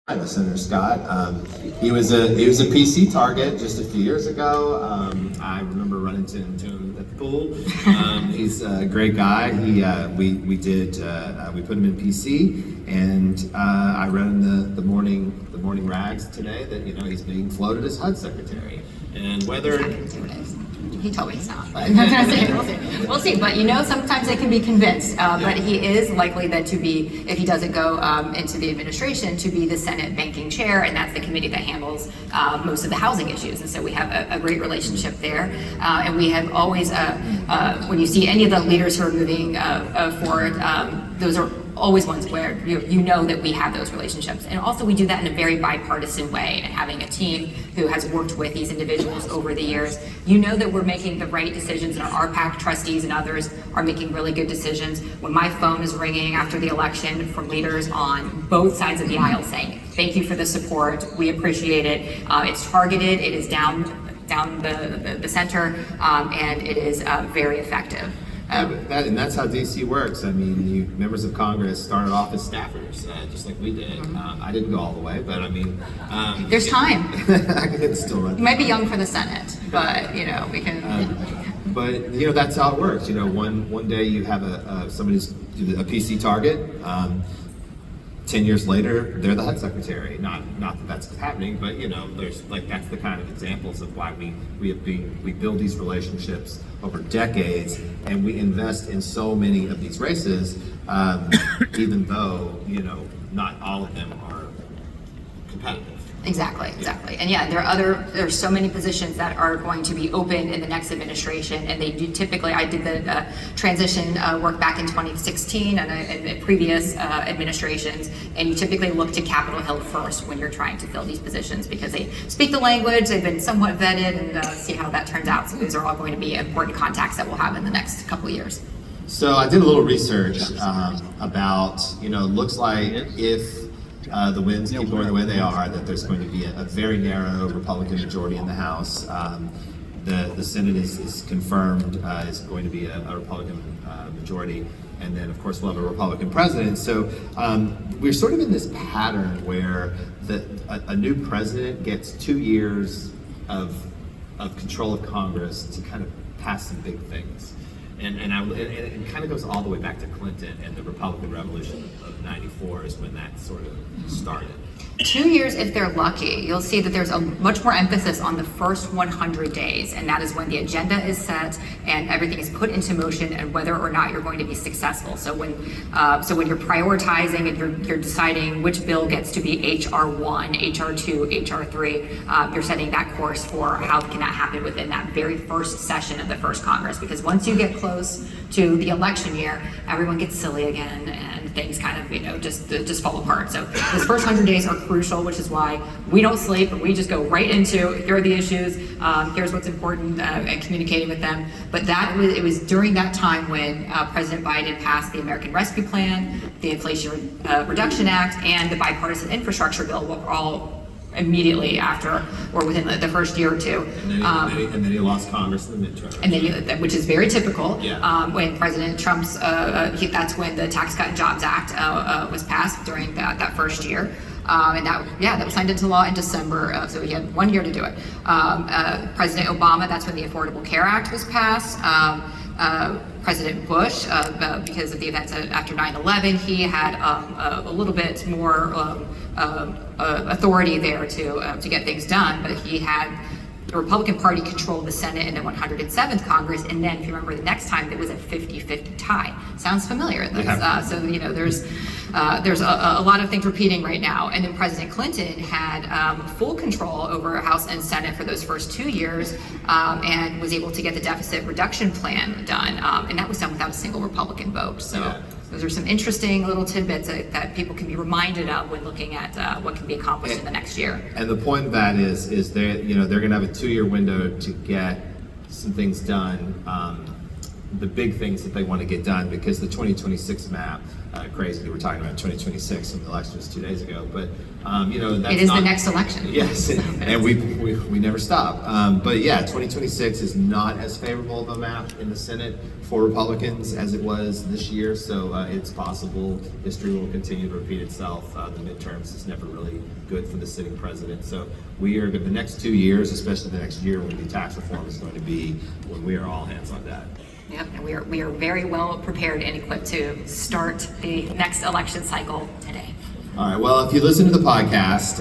Senator Scott. He was a PC target just a few years ago. I remember running into him at the pool. He's a great guy. We put him in PC, and I read in the morning rags today that he's being floated as HUD secretary, and whether. He told me he's not, but we'll see. But sometimes they can be convinced. But he is likely then to be, if he doesn't go into the administration, to be the Senate banking chair, and that's the committee that handles most of the housing issues. And so we have a great relationship there. And we have always, when you see any of the leaders who are moving forward, those are always ones where you know that we have those relationships. And also we do that in a very bipartisan way, and having a team who has worked with these individuals over the years, that we're making the right decisions, and our RPAC trustees and others are making really good decisions. When my phone is ringing after the election from leaders on both sides of the aisle saying, thank you for the support, we appreciate it, it's targeted, it is down the center, and it is very effective. And that's how DC works. I mean, you members of Congress started off as staffers, just like we did. I didn't go all the way, but I mean, there's time. I can still run. You might be young for the Senate, but we can. But that's how it works. One day you have somebody's a PC target. 10 years later, they're the HUD secretary. Not that that's happening, but there's that's the kind of examples of why we build these relationships over decades, and we invest in so many of these races, even though not all of them are competitive. Exactly. And there's so many positions that are going to be open in the next administration, and they do typically, I did the transition work back in 2016 and previous administrations, and you typically look to Capitol Hill first when you're trying to fill these positions because they speak the language, they've been somewhat vetted, and see how that turns out. So those are all going to be important contacts that we'll have in the next couple of years. So I did a little research about, looks like if the winds keep going the way they are, that there's going to be a very narrow Republican majority in the House. The Senate is confirmed is going to be a Republican majority, and then of course we'll have a Republican president. So we're sort of in this pattern where a new president gets 2 years of control of Congress to kind of pass some big things. And it kind of goes all the way back to Clinton and the Republican Revolution of '94 is when that sort of started. 2 years, if they're lucky, you'll see that there's a much more emphasis on the first 100 days, and that is when the agenda is set and everything is put into motion, and whether or not you're going to be successful. So when you're prioritizing and you're deciding which bill gets to be HR1, HR2, HR3, you're setting that course for how can that happen within that very first session of the first Congress. Because once you get close to the election year, everyone gets silly again, and things kind of just fall apart. So those first 100 days are crucial, which is why we don't sleep. We just go right into here are the issues, here's what's important, and communicating with them. But it was during that time when President Biden passed the American Rescue Plan, the Inflation Reduction Act, and the bipartisan infrastructure bill, were all immediately after or within the first year or two. And then he lost Congress in the midterm. And then, which is very typical. Yeah. When President Trump's, that's when the Tax Cut and Jobs Act was passed during that first year. And that was signed into law in December, so he had 1 year to do it. President Obama, that's when the Affordable Care Act was passed. President Bush, because of the events after 9/11, he had a little bit more authority there to get things done, but he had the Republican Party controlled the Senate in the 107th Congress, and then if you remember the next time it was a 50-50 tie. Sounds familiar. So there's a lot of things repeating right now. And then President Clinton had full control over House and Senate for those first 2 years, and was able to get the deficit reduction plan done, and that was done without a single Republican vote. So those are some interesting little tidbits that people can be reminded of when looking at what can be accomplished in the next year. And the point of that is they're going to have a 2-year window to get some things done. The big things that they want to get done, because the 2026 map crazy. We're talking about 2026, and the election was 2 days ago. But that's It is not the next election. Yes, and we never stop. But yeah, 2026 is not as favorable of a map in the Senate for Republicans as it was this year. So it's possible history will continue to repeat itself. The midterms is never really good for the sitting president. So we are the next 2 years, especially the next year when the tax reform is going to be, when we are all hands on deck. Yep, and we are very well prepared and equipped to start the next election cycle today. All right. Well, if you listen to the podcast